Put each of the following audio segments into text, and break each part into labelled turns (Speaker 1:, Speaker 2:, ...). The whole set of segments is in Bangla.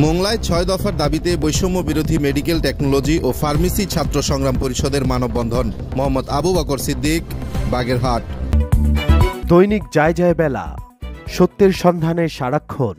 Speaker 1: মোংলায় ৬ দফার দাবিতে বৈষম্য বিরোধী মেডিকেল টেকনোলজি ও ফার্মেসি ছাত্র সংগ্রাম পরিষদের মানববন্ধন। মোহাম্মদ আবু বকর সিদ্দিক, বাগেরহাট।
Speaker 2: দৈনিক যায় যায় বেলা, সত্যের সন্ধানে সারাক্ষণ।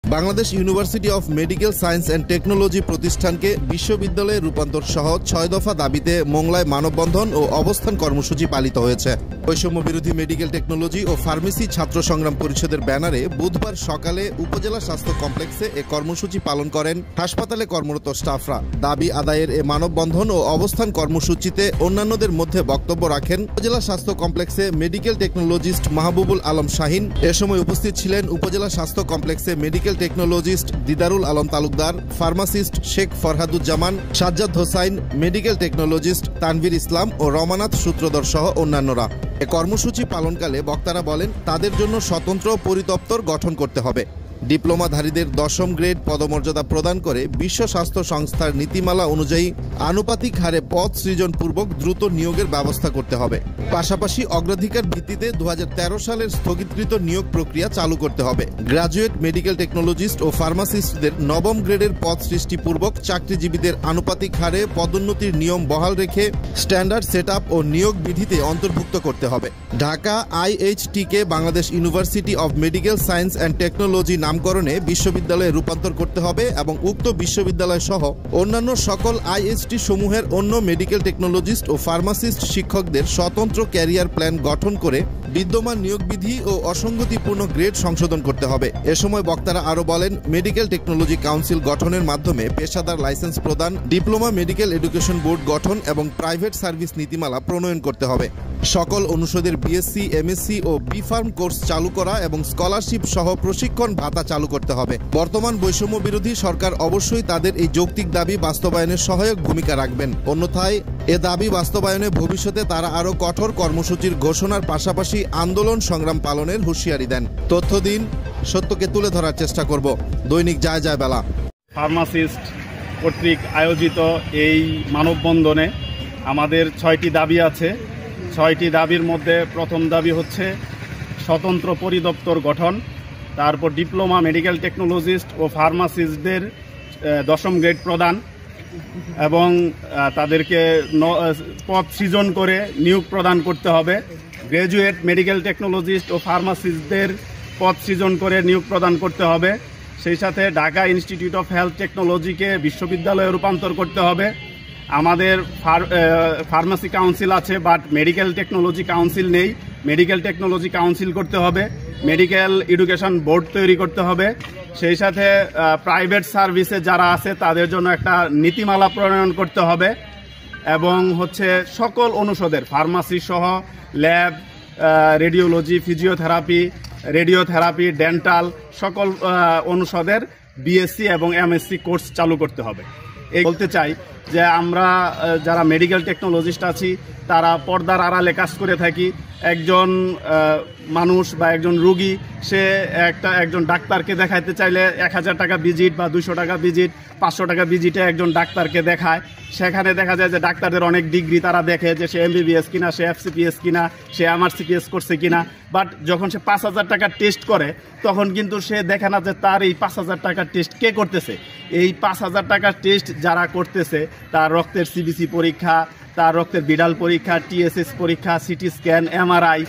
Speaker 1: Bangladesh university of medical science and technology প্রতিষ্ঠানকে বিশ্ববিদ্যালয়ে রূপান্তর সহ ৬ দফা দাবিতে মোংলায় মানববন্ধন ও অবস্থান কর্মসূচি পালিত হয়েছে। বৈষম্য বিরোধী মেডিকেল টেকনোলজি ও ফার্মেসি ছাত্র সংগ্রাম পরিষদের ব্যানারে বুধবার সকালে উপজেলা স্বাস্থ্য কমপ্লেক্সে এ কর্মসূচি পালন করেন হাসপাতালে কর্মরত স্টাফরা। দাবি আদায়ের এ মানববন্ধন ও অবস্থান কর্মসূচিতে অন্যান্যদের মধ্যে বক্তব্য রাখেন উপজেলা স্বাস্থ্য কমপ্লেক্সে মেডিকেল টেকনোলজিস্ট মাহবুবুল আলম শাহিন। এ সময় উপস্থিত ছিলেন উপজেলা স্বাস্থ্য কমপ্লেক্সে medical technologist Didarul Alam Talukdar, pharmacist Sheikh Farhaduzzaman, Sajjad Hossain, medical technologist Tanvir Islam ও রমানাথ সূত্রধর সহ অন্যান্যরা। এ কর্মসূচি পালনকালে বক্তারা বলেন, তাদের জন্য স্বতন্ত্র পরিদপ্তর গঠন করতে হবে। ডিপ্লোমাধারীদের ১০ম গ্রেড পদমর্যাদা প্রদান করে বিশ্ব স্বাস্থ্য সংস্থার নীতিমালা অনুযায়ী আনুপাতিক হারে পদ সৃজনপূর্বক দ্রুত নিয়োগের ব্যবস্থা করতে হবে। পাশাপাশি অগ্রাধিকার ভিত্তিতে ২০১৩ সালের স্থগিতকৃত নিয়োগ প্রক্রিয়া চালু করতে হবে। গ্র্যাজুয়েট মেডিকেল টেকনোলজিস্ট ও ফার্মাসিস্টদের ৯ম গ্রেডের পদ সৃষ্টিপূর্বক চাকরিজীবীদের আনুপাতিক হারে পদোন্নতির নিয়ম বহাল রেখে স্ট্যান্ডার্ড সেটআপ ও নিয়োগ বিধিতে অন্তর্ভুক্ত করতে হবে। ঢাকা আইএইচটিকে Bangladesh university of medical science and technology নামকরণে বিশ্ববিদ্যালয়ে রূপান্তর করতে হবে এবং উক্ত বিশ্ববিদ্যালয় সহ অন্যান্য সকল আইএসটি সমূহের অন্য মেডিকেল টেকনোলজিস্ট ও ফার্মাসিস্ট শিক্ষকদের স্বতন্ত্র ক্যারিয়ার প্ল্যান গঠন করে বিদ্যমান নিয়োগ বিধি ও অসঙ্গতিপূর্ণ গ্রেড সংশোধন করতে হবে। এ সময় বক্তারা আরও বলেন, মেডিকেল টেকনোলজি কাউন্সিল গঠনের মাধ্যমে পেশাদার লাইসেন্স প্রদান, ডিপ্লোমা মেডিকেল এডুকেশন বোর্ড গঠন এবং প্রাইভেট সার্ভিস নীতিমালা প্রণয়ন করতে হবে। সকল অনুষদের বিএসসি, এমএসসি ও বিফার্ম কোর্স চালু করা এবং স্কলারশিপ সহ প্রশিক্ষণ ভাতা চালু করতে হবে। বর্তমান বৈষম্য বিরোধী সরকার অবশ্যই তাদের এই যৌক্তিক দাবি বাস্তবায়নে সহায়ক ভূমিকা রাখবেন, অন্যথায় এ দাবি বাস্তবায়নে ভবিষ্যতে তারা আরও কঠোর কর্মসূচির ঘোষণার পাশাপাশি আন্দোলন সংগ্রাম পালনের হুঁশিয়ারি দেন। তথ্য দিন, সত্যকে তুলে ধরার চেষ্টা করব। দৈনিক যায় যায় বেলা।
Speaker 3: ফার্মাসিস্ট কর্তৃক আয়োজিত এই মানববন্ধনে আমাদের ৬টি দাবি আছে। ৬টি দাবির মধ্যে প্রথম দাবি হচ্ছে স্বতন্ত্র পরিদপ্তর গঠন, তারপর ডিপ্লোমা মেডিকেল টেকনোলজিস্ট ও ফার্মাসিস্টদের ১০ম গ্রেড প্রদান এবং তাদেরকে পদ সৃজন করে নিয়োগ প্রদান করতে হবে। গ্র্যাজুয়েট মেডিকেল টেকনোলজিস্ট ও ফার্মাসিস্টদের পদ সৃজন করে নিয়োগ প্রদান করতে হবে। সেই সাথে ঢাকা ইনস্টিটিউট অফ হেলথ টেকনোলজিকে বিশ্ববিদ্যালয়ে রূপান্তর করতে হবে। আমাদের ফার্মাসি কাউন্সিল আছে, বাট মেডিকেল টেকনোলজি কাউন্সিল নেই। মেডিকেল টেকনোলজি কাউন্সিল করতে হবে। মেডিকেল এডুকেশন বোর্ড তৈরি করতে হবে। সেই সাথে প্রাইভেট সার্ভিসে যারা আছে তাদের জন্য একটা নীতিমালা প্রণয়ন করতে হবে এবং হচ্ছে সকল অনুষদের ফার্মাসি সহ ল্যাব, রেডিওলজি, রেডিওথেরাপি, ডেন্টাল সকল অনুষদের বিএসসি এবং এমএসসি কোর্স চালু করতে হবে। এই বলতে চাই যে আমরা যারা মেডিকেল টেকনোলজিস্ট আছি তারা পর্দার আড়ালে কাজ করে থাকি। একজন মানুষ বা একজন রোগী সে একজন ডাক্তারকে দেখাইতে চাইলে ১,০০০ টাকা ভিজিট বা ২০০ টাকা ভিজিট, ৫০০ টাকা ভিজিটে একজন ডাক্তারকে দেখায়। সেখানে দেখা যায় যে ডাক্তারদের অনেক ডিগ্রি, তারা দেখে যে সে এমবিবিএস কিনা, সে এফসিপিএস কিনা, সে এমআরসিপিএস করছে কিনা। বাট যখন সে ৫,০০০ টাকা টেস্ট করে তখন কিন্তু সে দেখে না যে তার এই ৫,০০০ টাকার টেস্ট কে করতেছে। এই ৫,০০০ টাকার টেস্ট যারা করতেছে তার রক্তের সিবিসি পরীক্ষা, তার রক্তের বিডাল পরীক্ষা, টিএসএস পরীক্ষা, সিটি স্ক্যান, এমআরআই,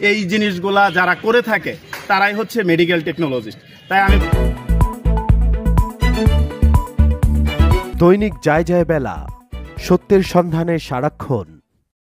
Speaker 3: এই জিনিসগুলা যারা করে থাকে তারাই হচ্ছে মেডিকেল টেকনোলজিস্ট। তাই আমি
Speaker 2: দৈনিক যায় যায় বেলা, সত্যের সন্ধানে সারাক্ষণ।